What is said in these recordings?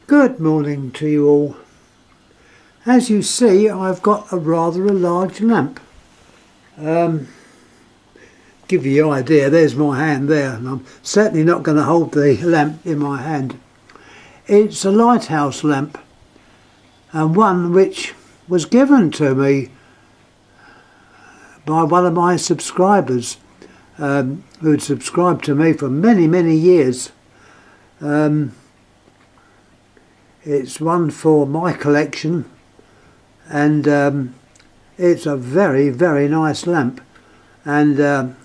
Good morning to you all. As you see, I've got a rather large lamp. Give you an idea, there's my hand there, and I'm certainly not going to hold the lamp in my hand. It's a Lighthouse lamp, and one which was given to me by one of my subscribers who'd subscribed to me for many years. It's one for my collection, and it's a very nice lamp, and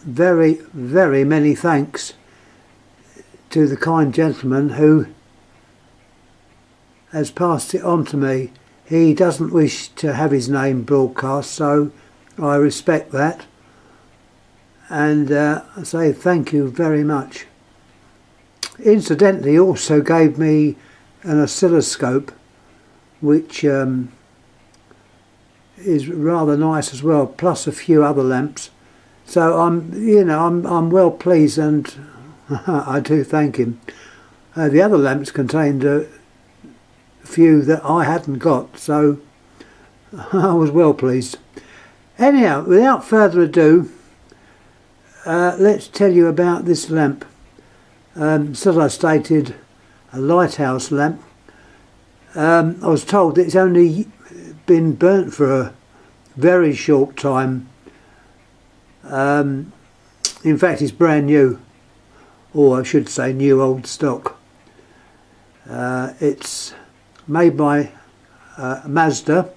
very many thanks to the kind gentleman who has passed it on to me. He doesn't wish to have his name broadcast, so I respect that, and I say thank you very much. Incidentally, he also gave me an oscilloscope, which is rather nice as well, plus a few other lamps. So I'm well pleased, and I do thank him. The other lamps contained a few that I hadn't got, so I was well pleased. Anyhow, without further ado, let's tell you about this lamp. As I stated, a Lighthouse lamp. I was told that it's only been burnt for a very short time. In fact, it's brand new, or I should say new old stock. It's made by Mazda.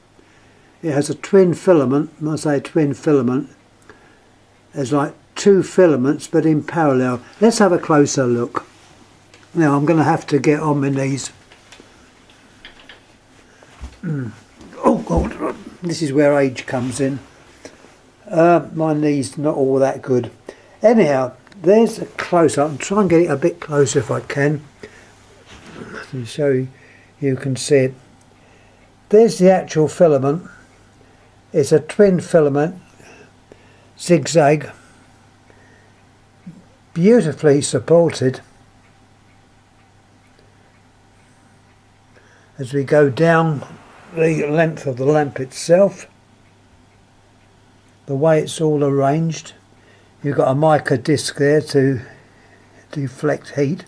It has a twin filament. When I say twin filament, there's like two filaments but in parallel. Let's have a closer look. Now I'm going to have to get on my knees. Oh God, this is where age comes in. My knees not all that good. Anyhow, there's a close-up. I'll try and get it a bit closer if I can, so you can see it. There's the actual filament. It's a twin filament, zigzag, beautifully supported. As we go down the length of the lamp itself, the way it's all arranged, you've got a mica disc there to deflect heat.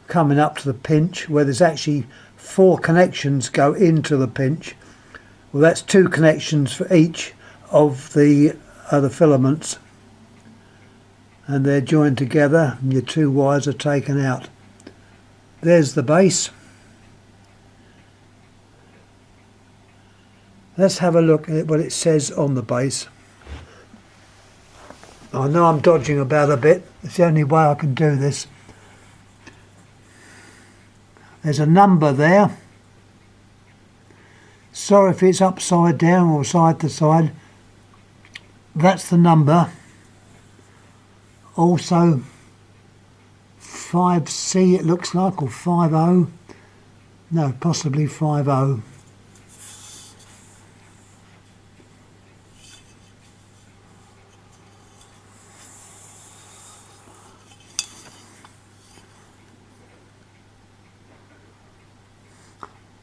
Coming up to the pinch, where there's actually 4 connections go into the pinch. Well, that's 2 connections for each of the other filaments, and they're joined together and your 2 wires are taken out. There's the base. Let's have a look at what it says on the base. I know I'm dodging about a bit. It's the only way I can do this. There's a number there. Sorry if it's upside down or side to side. That's the number. Also 5C it looks like, or 50. No, possibly 50.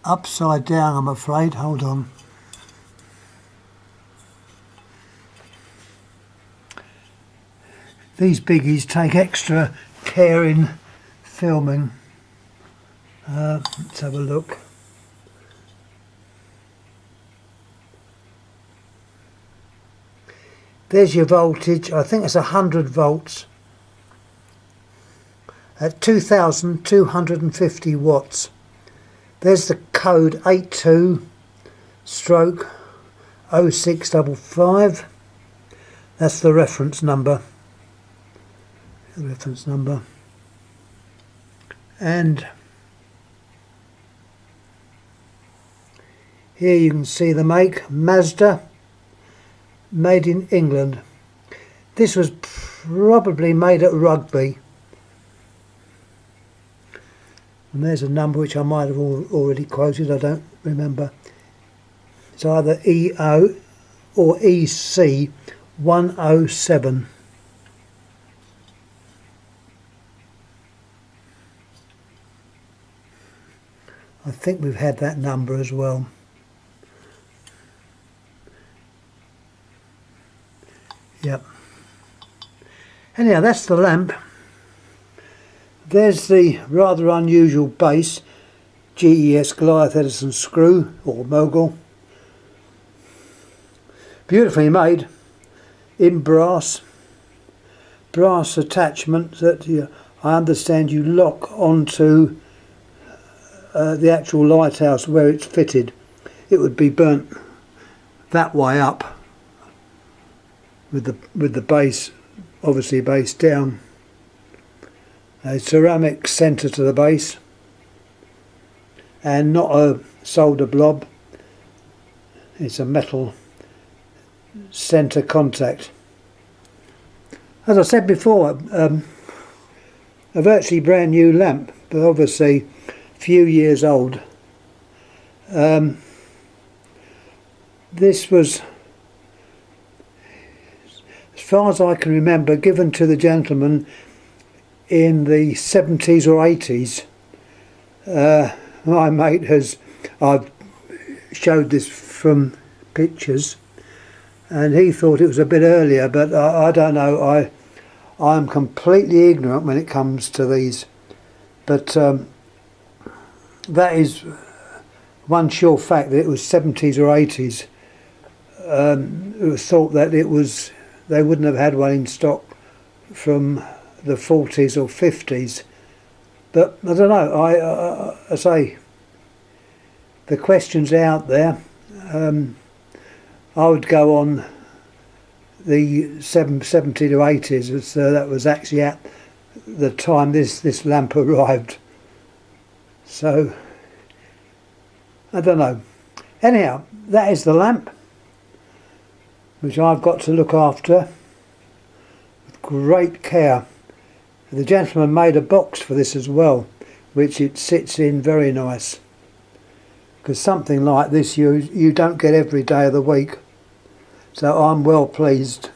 Upside down, I'm afraid. Hold on. These biggies take extra care in filming. Let's have a look. There's your voltage. I think it's 100 volts at 2,250 watts. There's the code 82/0655. That's the reference number. And here you can see the make, Mazda, made in England. This was probably made at Rugby. And there's a number which I might have already quoted, I don't remember. It's either EO or EC 107. I think we've had that number as well. Yep. Anyhow, that's the lamp. There's the rather unusual base, GES Goliath Edison screw or mogul. Beautifully made in brass attachment that I understand you lock onto the actual lighthouse where it's fitted. It would be burnt that way up with the base obviously base down. A ceramic centre to the base and not a solder blob. It's a metal centre contact. As I said before, a virtually brand new lamp, but obviously a few years old. This was, as far as I can remember, given to the gentleman in the 70s or 80s. My mate I've showed this from pictures, and he thought it was a bit earlier, but I don't know. I'm completely ignorant when it comes to these, but that is one sure fact, that it was 70s or 80s. It was thought that they wouldn't have had one in stock from the 40s or 50s, but I don't know. I say the question's out there. I would go on the 70 to 80s, as that was actually at the time this lamp arrived. So I don't know. Anyhow, that is the lamp, which I've got to look after with great care. The gentleman made a box for this as well, which it sits in very nice, because something like this you don't get every day of the week. So I'm well pleased,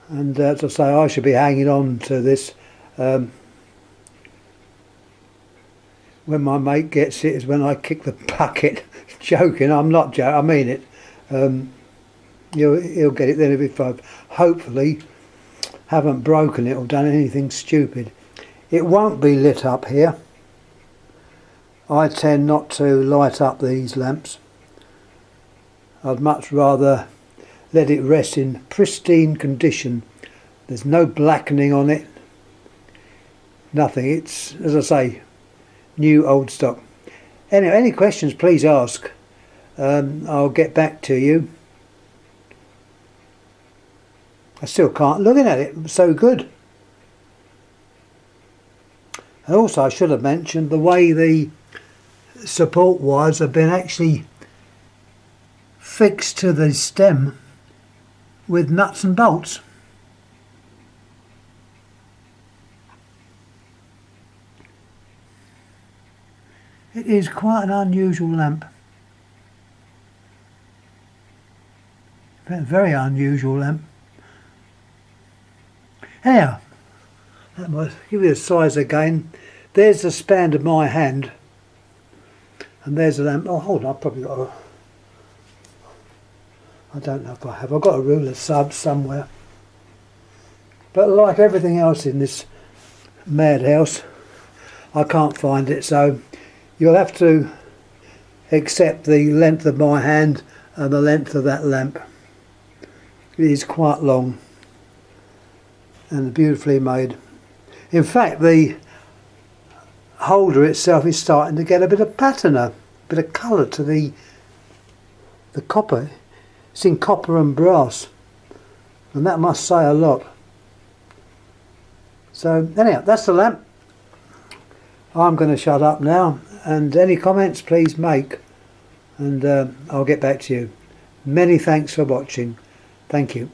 and as I say, I should be hanging on to this. When my mate gets it is when I kick the bucket. Joking, I'm not joking, I mean it. He'll get it then if I hopefully haven't broken it or done anything stupid. It won't be lit up here. I tend not to light up these lamps. I'd much rather let it rest in pristine condition. There's no blackening on it, nothing. It's, as I say, new old stock. Anyway, any questions please ask. I'll get back to you. I still can't, looking at it, it's so good. And also I should have mentioned the way the support wires have been actually fixed to the stem with nuts and bolts. It is quite an unusual lamp. A very unusual lamp. Anyhow, that might give you a size again. There's the span of my hand, and there's the lamp. Oh, hold on, I've probably got I don't know if I have. I've got a ruler sub somewhere. But like everything else in this madhouse, I can't find it, so you'll have to accept the length of my hand and the length of that lamp. It is quite long and beautifully made. In fact, the holder itself is starting to get a bit of patina, a bit of colour to the copper. It's in copper and brass, and that must say a lot. So anyhow, that's the lamp. I'm going to shut up now, and any comments please make, and I'll get back to you. Many thanks for watching. Thank you.